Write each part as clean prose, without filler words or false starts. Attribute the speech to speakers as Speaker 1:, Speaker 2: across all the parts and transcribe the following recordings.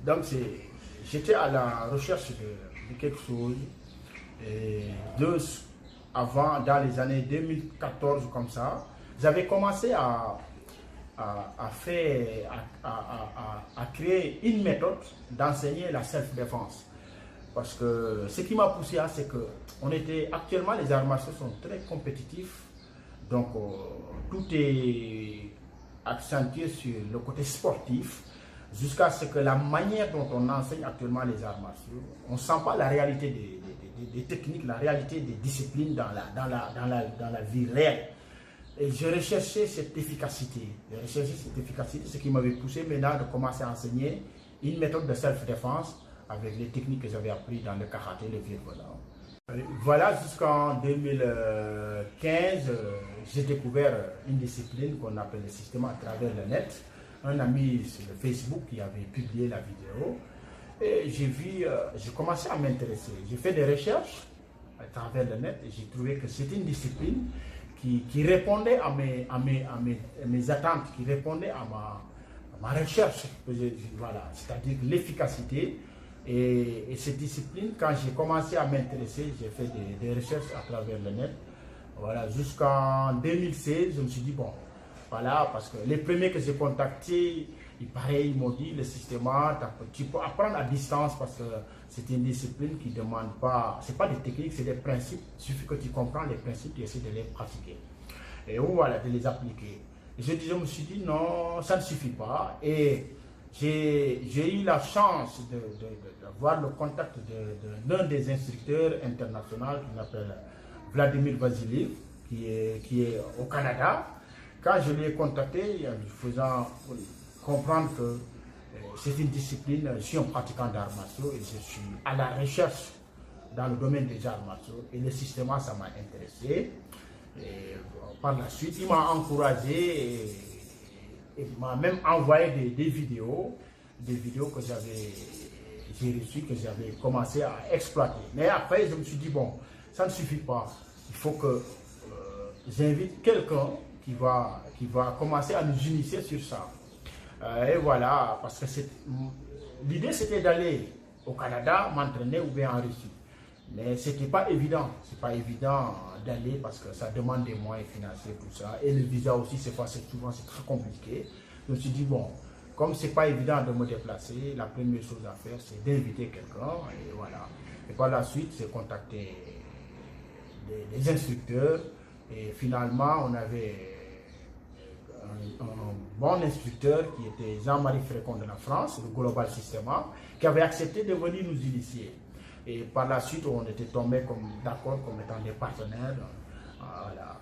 Speaker 1: Donc j'étais à la recherche de quelque chose. Et avant, dans les années 2014 comme ça, j'avais commencé à créer une méthode d'enseigner la self-défense. Parce que ce qui m'a poussé à, c'est que actuellement les arts martiaux sont très compétitifs. Donc tout est accentué sur le côté sportif, jusqu'à ce que la manière dont on enseigne actuellement les arts martiaux, on ne sent pas la réalité des techniques, la réalité des disciplines dans la vie réelle. Et je recherchais cette efficacité. Ce qui m'avait poussé maintenant de commencer à enseigner une méthode de self-défense avec les techniques que j'avais apprises dans le karaté, le Viet Vo. Voilà, jusqu'en 2015, j'ai découvert une discipline qu'on appelle le système à travers le net. Un ami sur le Facebook qui avait publié la vidéo. Et j'ai commencé à m'intéresser. J'ai fait des recherches à travers le net et j'ai trouvé que c'était une discipline qui répondait à mes attentes, qui répondait à ma recherche. Voilà, c'est-à-dire l'efficacité. Et cette discipline, quand j'ai commencé à m'intéresser, j'ai fait des recherches à travers le net. Voilà, jusqu'en 2016, je me suis dit, bon, voilà, parce que les premiers que j'ai contactés, ils m'ont dit, le système, tu peux apprendre à distance parce que c'est une discipline qui ne demande pas, ce n'est pas des techniques, c'est des principes. Il suffit que tu comprends les principes, tu essaies de les pratiquer. Et voilà, de les appliquer. Je me suis dit, non, ça ne suffit pas. Et j'ai eu la chance d'avoir le contact d'un des instructeurs internationaux qui s'appelle Vladimir Vasiliev, qui est au Canada. Quand je l'ai contacté, faisant comprendre que c'est une discipline, je suis un pratiquant d'arts martiaux et je suis à la recherche dans le domaine des arts martiaux. Et le système, ça m'a intéressé. Et par la suite, il m'a encouragé et m'a même envoyé des vidéos que j'ai reçues, que j'avais commencé à exploiter. Mais après, je me suis dit, bon, ça ne suffit pas. Il faut que j'invite quelqu'un qui va commencer à nous initier sur ça. Et voilà, parce que l'idée c'était d'aller au Canada, m'entraîner ou bien en Russie. Mais ce n'était pas évident. C'est pas évident d'aller parce que ça demande des moyens financiers, tout ça. Et le visa aussi, souvent c'est très compliqué. Je me suis dit, bon, comme c'est pas évident de me déplacer, la première chose à faire, c'est d'inviter quelqu'un. Et voilà. Et par la suite, j'ai contacté des instructeurs. Et finalement, on avait un bon instructeur qui était Jean-Marie Frécon de la France, le Global Systema, qui avait accepté de venir nous initier. Et par la suite, on était tombé d'accord comme étant des partenaires. Voilà.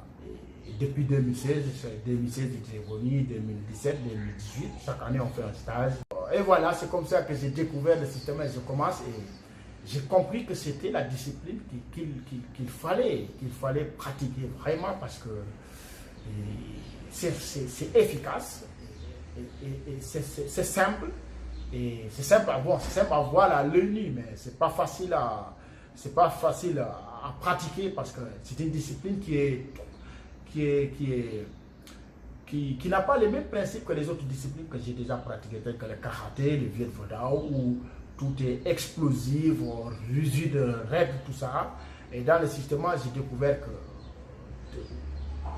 Speaker 1: Et depuis 2016, il était venu, 2017, 2018, chaque année on fait un stage. Et voilà, c'est comme ça que j'ai découvert le système et je commence et j'ai compris que c'était la discipline qu'il fallait pratiquer vraiment parce que c'est efficace et c'est simple. Et c'est simple à voir à l'œil nu, mais c'est pas facile à pratiquer parce que c'est une discipline qui n'a pas les mêmes principes que les autres disciplines que j'ai déjà pratiquées, telles que le karaté, le Viet Vo Dao, où tout est explosif, rigide de règles, tout ça. Et dans le système, j'ai découvert que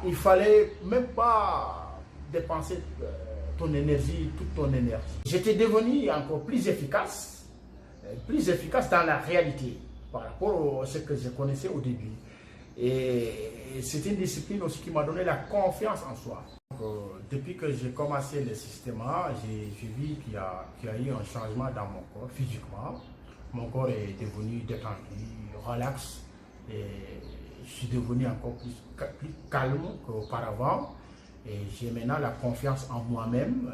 Speaker 1: il fallait même pas dépenser ton énergie, toute ton énergie. J'étais devenu encore plus efficace dans la réalité par rapport à ce que je connaissais au début. Et c'est une discipline aussi qui m'a donné la confiance en soi. Donc, depuis que j'ai commencé le système, j'ai vu qu'il y a eu un changement dans mon corps, physiquement. Mon corps est devenu détendu, relax, et je suis devenu encore plus calme qu'auparavant. Et j'ai maintenant la confiance en moi-même,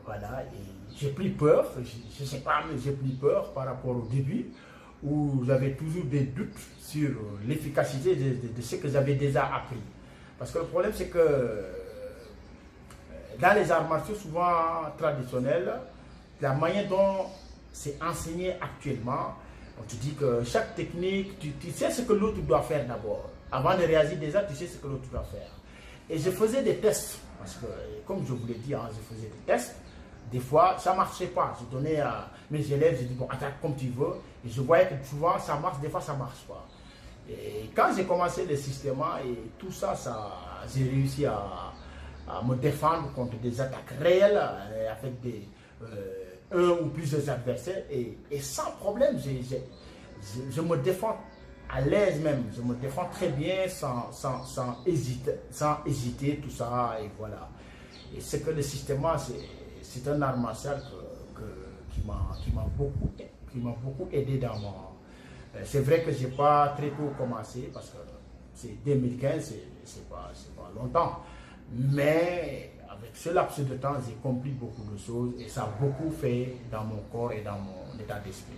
Speaker 1: voilà, et j'ai pris peur, je ne sais pas, mais j'ai pris peur par rapport au début, où j'avais toujours des doutes sur l'efficacité de ce que j'avais déjà appris. Parce que le problème, c'est que dans les arts martiaux, souvent traditionnels, la manière dont c'est enseigné actuellement, on te dit que chaque technique, tu sais ce que l'autre doit faire d'abord. Avant de réagir déjà, tu sais ce que l'autre doit faire. Et je faisais des tests, parce que, comme je vous l'ai dit, je faisais des tests Des fois, ça ne marchait pas. Je donnais à mes élèves, je dis, bon, attaque comme tu veux. Et je voyais que souvent, ça marche, des fois, ça ne marche pas. Et quand j'ai commencé le système et tout ça, j'ai réussi à me défendre contre des attaques réelles avec un ou plusieurs adversaires. Et sans problème, je me défends à l'aise même. Je me défends très bien sans hésiter, tout ça. Et voilà. Et c'est que le système, c'est un art martial qui m'a beaucoup aidé dans mon... C'est vrai que je n'ai pas très tôt commencé parce que c'est 2015, c'est pas longtemps. Mais avec ce laps de temps, j'ai compris beaucoup de choses et ça a beaucoup fait dans mon corps et dans mon état d'esprit.